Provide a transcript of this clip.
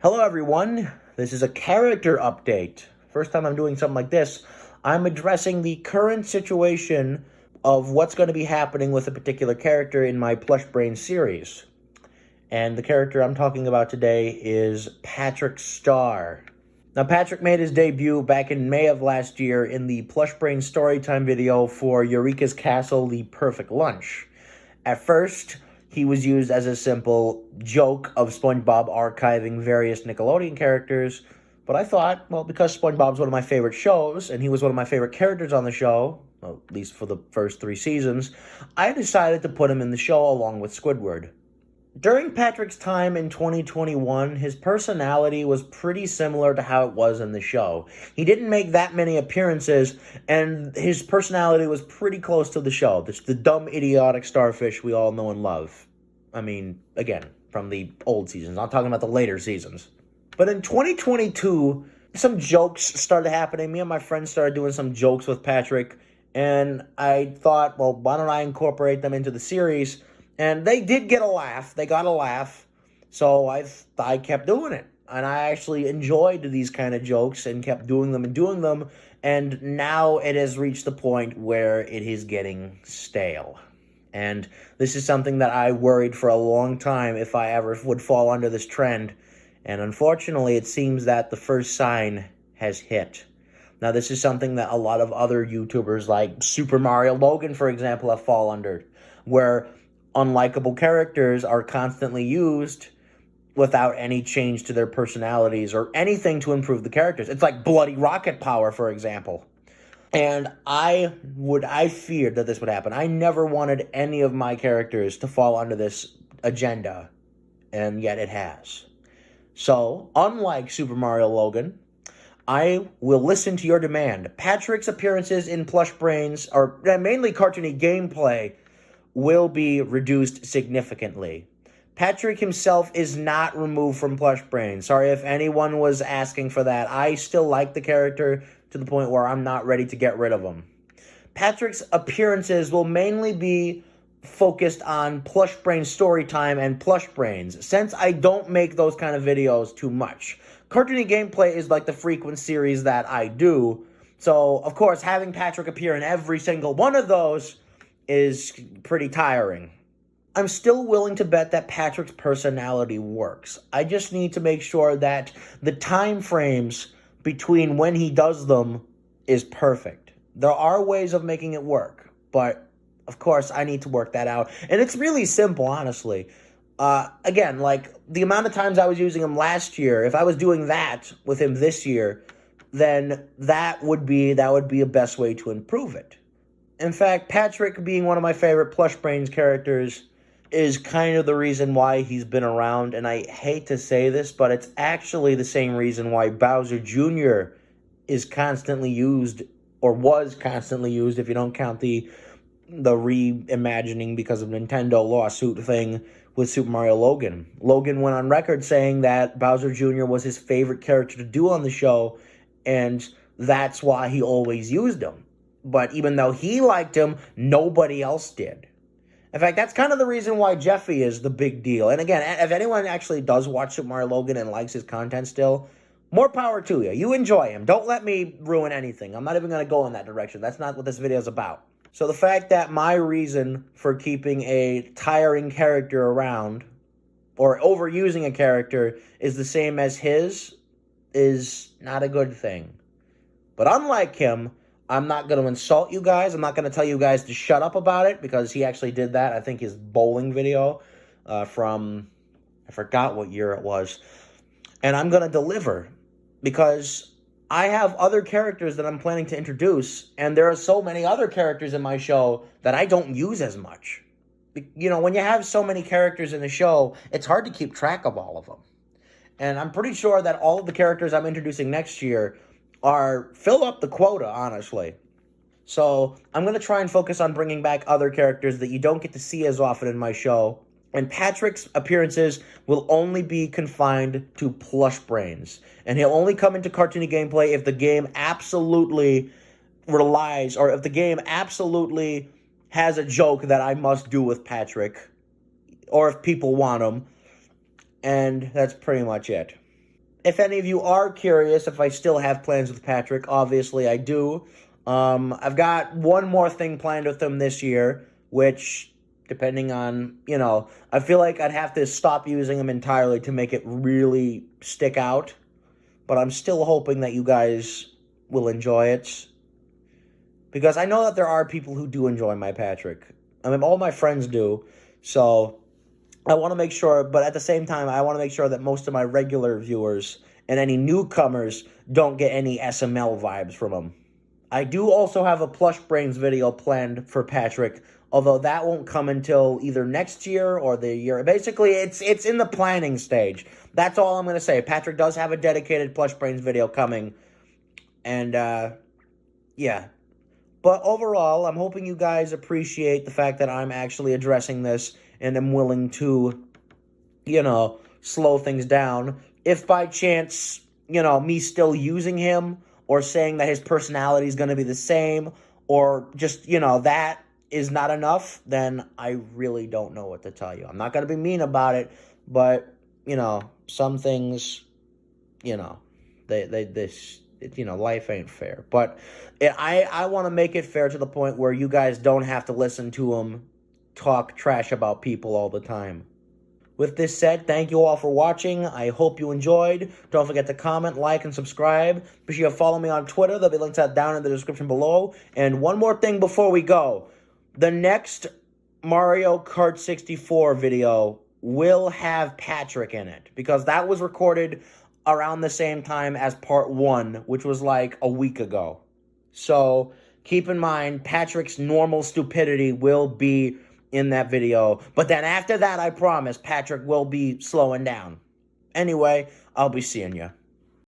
Hello everyone, this is a character update. First time I'm doing something like this. I'm addressing the current situation of what's going to be happening with a particular character in my PlushBrains series. And the character I'm talking about today is Patrick Star. Now, Patrick made his debut back in May of last year in the PlushBrains Storytime video for Eureka's Castle, The Perfect Lunch. At first, he was used as a simple joke of SpongeBob archiving various Nickelodeon characters, but I thought, well, because SpongeBob's one of my favorite shows, and he was one of my favorite characters on the show, well, at least for the first 3 seasons, I decided to put him in the show along with Squidward. During Patrick's time in 2021, his personality was pretty similar to how it was in the show. He didn't make that many appearances, and his personality was pretty close to the show. It's the dumb, idiotic starfish we all know and love. I mean, again, from the old seasons. I'm not talking about the later seasons. But in 2022, some jokes started happening. Me and my friends started doing some jokes with Patrick, and I thought, well, why don't I incorporate them into the series? And they did get a laugh. They got a laugh. So I kept doing it. And I actually enjoyed these kind of jokes and kept doing them and doing them. And now it has reached the point where it is getting stale. And this is something that I worried for a long time if I ever would fall under this trend. And unfortunately, it seems that the first sign has hit. Now, this is something that a lot of other YouTubers like Super Mario Logan, for example, have fallen under, where unlikable characters are constantly used without any change to their personalities or anything to improve the characters. It's like Bloody Rocket Power, for example. And I feared that this would happen. I never wanted any of my characters to fall under this agenda, and yet it has. So, unlike Super Mario Logan, I will listen to your demand. Patrick's appearances in PlushBrains, or mainly cartoony gameplay, will be reduced significantly. Patrick himself is not removed from PlushBrains. Sorry if anyone was asking for that. I still like the character to the point where I'm not ready to get rid of him. Patrick's appearances will mainly be focused on PlushBrains Storytime and PlushBrains, since I don't make those kind of videos too much. Cartoony Gameplay is like the frequent series that I do, so of course having Patrick appear in every single one of those is pretty tiring. I'm still willing to bet that Patrick's personality works. I just need to make sure that the time frames between when he does them is perfect. There are ways of making it work, but of course I need to work that out. And it's really simple, honestly. Again, like the amount of times I was using him last year, if I was doing that with him this year, then that would be a best way to improve it. In fact, Patrick being one of my favorite PlushBrains characters is kind of the reason why he's been around, and I hate to say this, but it's actually the same reason why Bowser Jr. is constantly used, or was constantly used if you don't count the reimagining because of Nintendo lawsuit thing with Super Mario Logan. Logan went on record saying that Bowser Jr. was his favorite character to do on the show, and that's why he always used him. But even though he liked him, nobody else did. In fact, that's kind of the reason why Jeffy is the big deal. And again, if anyone actually does watch Super Mario Logan and likes his content still, more power to you. You enjoy him. Don't let me ruin anything. I'm not even going to go in that direction. That's not what this video is about. So the fact that my reason for keeping a tiring character around, or overusing a character, is the same as his, is not a good thing. But unlike him, I'm not going to insult you guys. I'm not going to tell you guys to shut up about it, because he actually did that. I think his bowling video from, I forgot what year it was. And I'm going to deliver, because I have other characters that I'm planning to introduce, and there are so many other characters in my show that I don't use as much. You know, when you have so many characters in the show, it's hard to keep track of all of them. And I'm pretty sure that all of the characters I'm introducing next year fill up the quota, honestly. So I'm going to try and focus on bringing back other characters that you don't get to see as often in my show. And Patrick's appearances will only be confined to PlushBrains. And he'll only come into cartoony gameplay if the game absolutely relies, or if the game absolutely has a joke that I must do with Patrick, or if people want him. And that's pretty much it. if any of you are curious if I still have plans with Patrick, obviously I do. I've got one more thing planned with him this year, which, depending on, I feel like I'd have to stop using him entirely to make it really stick out. But I'm still hoping that you guys will enjoy it. Because I know that there are people who do enjoy my Patrick. I mean, all my friends do. So I want to make sure, but at the same time, I want to make sure that most of my regular viewers and any newcomers don't get any SML vibes from him. I do also have a PlushBrains video planned for Patrick, although that won't come until either next year or the year. Basically, it's in the planning stage. That's all I'm going to say. Patrick does have a dedicated PlushBrains video coming. And, yeah. But overall, I'm hoping you guys appreciate the fact that I'm actually addressing this and am willing to, slow things down. If by chance, me still using him or saying that his personality is going to be the same or just, that is not enough, then I really don't know what to tell you. I'm not going to be mean about it, but, some things, life ain't fair. But I want to make it fair to the point where you guys don't have to listen to him talk trash about people all the time. With this said, thank you all for watching. I hope you enjoyed. Don't forget to comment, like, and subscribe. Be sure to follow me on Twitter. There'll be links down in the description below. And one more thing before we go. The next Mario Kart 64 video will have Patrick in it, because that was recorded around the same time as part 1, which was like a week ago. So keep in mind, Patrick's normal stupidity will be in that video. But then after that, I promise, Patrick will be slowing down. Anyway, I'll be seeing you.